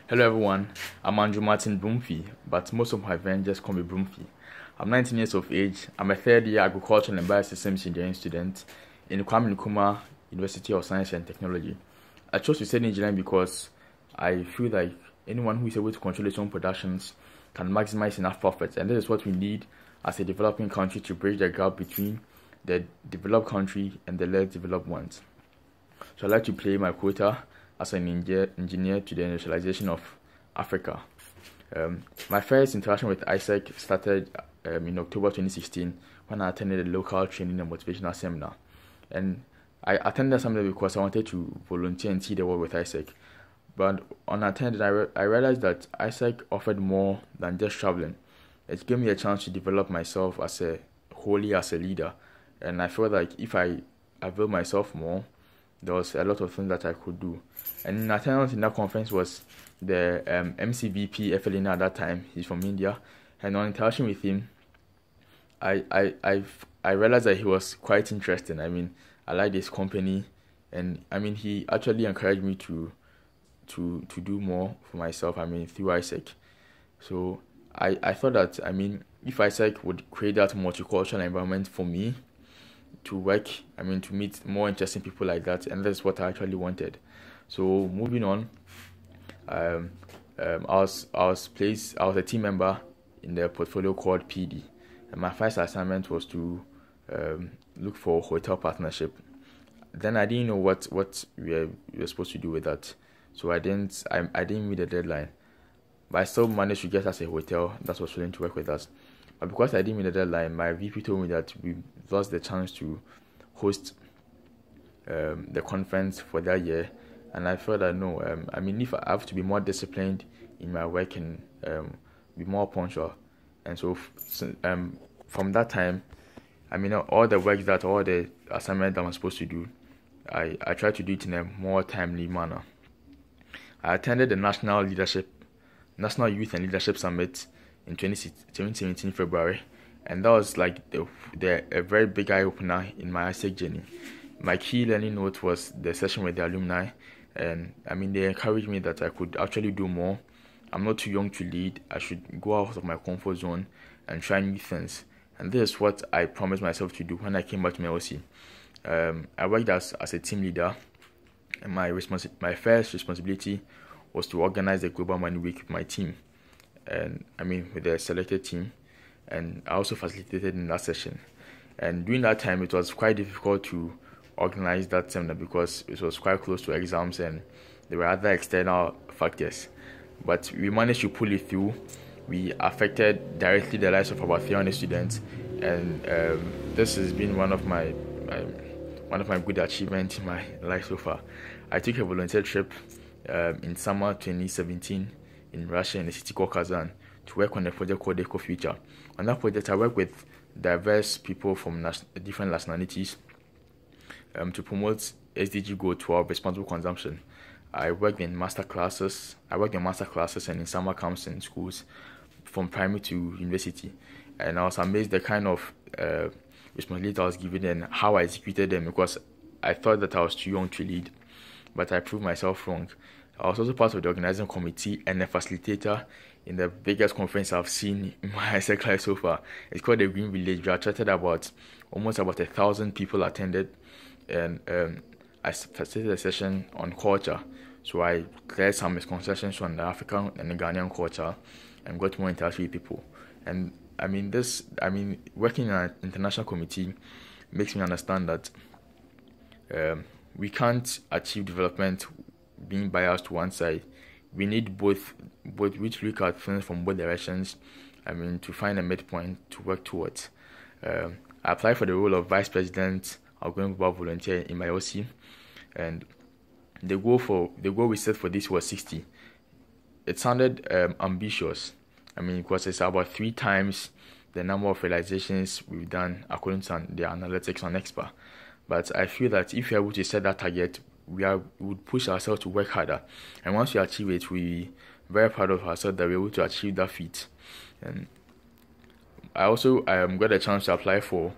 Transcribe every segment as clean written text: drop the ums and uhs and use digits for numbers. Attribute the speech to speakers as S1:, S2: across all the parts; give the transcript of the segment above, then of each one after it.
S1: Hello everyone, I'm Andrew Martin Broomfi, but most of my friends just call me Broomfi. I'm 19 years of age. I'm a third year agricultural and biosystems engineering student in Kwame Nkrumah University of Science and Technology. I chose to study engineering because I feel like anyone who is able to control its own productions can maximize enough profits, and this is what we need as a developing country to bridge the gap between the developed country and the less developed ones. So I'd like to play my quota as an engineer to the industrialization of Africa. My first interaction with ISEC started in October 2016 when I attended a local training and motivational seminar. And I attended the seminar because I wanted to volunteer and see the world with ISEC. But on attending, I realized that ISEC offered more than just traveling. It gave me a chance to develop myself as a leader. And I felt like if I avail myself more, there was a lot of things that I could do. And in attendance in that conference was the MCVP FLN at that time. He's from India. And on interaction with him, I realized that he was quite interesting. I mean, I liked his company, and I mean, he actually encouraged me to do more for myself, I mean, through ISEC. So I thought that, I mean, if ISEC would create that multicultural environment for me to work, I mean, to meet more interesting people like that, and that's what I actually wanted. So moving on, I was a team member in the portfolio called PD, and my first assignment was to look for hotel partnership. Then I didn't know what we were supposed to do with that, so I didn't meet the deadline, but I still managed to get us a hotel that was willing to work with us. But because I didn't meet the deadline, my VP told me that we lost the chance to host the conference for that year. And I felt that no, I mean, if I have to be more disciplined in my work and be more punctual. And so from that time, I mean, all the assignments that I'm supposed to do, I tried to do it in a more timely manner. I attended the National Youth and Leadership Summit in 2017 February, and that was like a very big eye-opener in my ISEC journey. My key learning note was the session with the alumni, and I mean, they encouraged me that I could actually do more. I'm not too young to lead. I should go out of my comfort zone and try new things, and this is what I promised myself to do when I came back to my LC. I worked as a team leader, and my first responsibility was to organize the Global Money Week with my team, and I mean, with the selected team, and I also facilitated in that session. And during that time, it was quite difficult to organize that seminar because it was quite close to exams and there were other external factors. But we managed to pull it through. We affected directly the lives of about 300 students, and this has been one of my good achievements in my life so far. I took a volunteer trip in summer 2017 in Russia, in a city called Kazan, to work on a project called Eco Future. On that project, I worked with diverse people from different nationalities to promote SDG goal 12, responsible consumption. I worked in master classes and in summer camps in schools from primary to university, and I was amazed the kind of responsibility I was given and how I executed them, because I thought that I was too young to lead, but I proved myself wrong. I was also part of the organizing committee and a facilitator in the biggest conference I've seen in my ISEC life so far. It's called the Green Village. We attracted almost about 1,000 people attended, and I facilitated a session on culture. So I cleared some misconceptions on the African and the Ghanaian culture and got more interaction with people. And I mean, working in an international committee makes me understand that we can't achieve development being biased to one side. We need both which look at things from both directions, I mean, to find a midpoint to work towards. I applied for the role of vice president, outgoing global volunteer in my OC, and the goal we set for this was 60. It sounded ambitious. I mean, because it's about 3 times the number of realizations we've done according to the analytics on Expa. But I feel that if you're able to set that target, we would push ourselves to work harder, and once we achieve it, we're very proud of ourselves that we're able to achieve that feat. And I also got a chance to apply for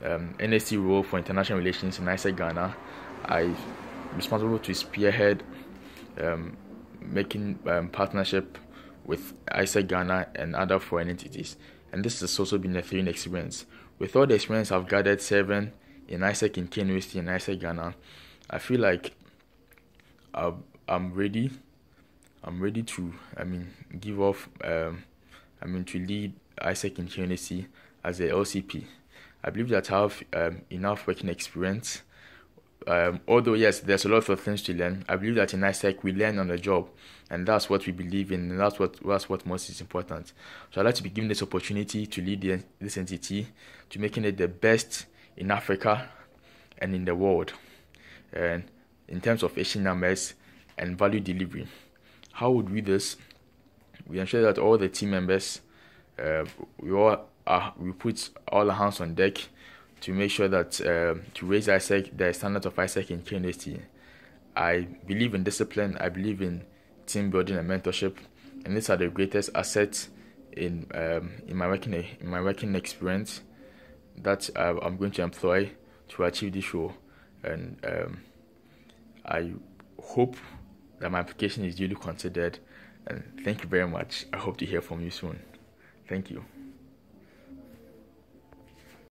S1: NSC role for international relations in ISEC Ghana. I'm responsible to spearhead making partnership with ISEC Ghana and other foreign entities. And this has also been a thrilling experience. With all the experience I've gathered serving in ISEC in Kenya University and ISEC Ghana, I feel like I'm ready to give off to lead ISEC in Kenya University as a LCP. I believe that I have enough working experience. Although yes, there's a lot of things to learn, I believe that in ISEC we learn on the job, and that's what we believe in, and that's what most is important. So I'd like to be given this opportunity to lead this entity to making it the best in Africa and in the world, and in terms of Asian numbers and value delivery. How would we do this? We ensure that all the team members, we put all our hands on deck to make sure that to raise ISEC, the standard of ISEC in Kenya University. I believe in discipline. I believe in team building and mentorship, and these are the greatest assets in my working experience that I'm going to employ to achieve this goal. And I hope that my application is duly considered. And thank you very much. I hope to hear from you soon. Thank you.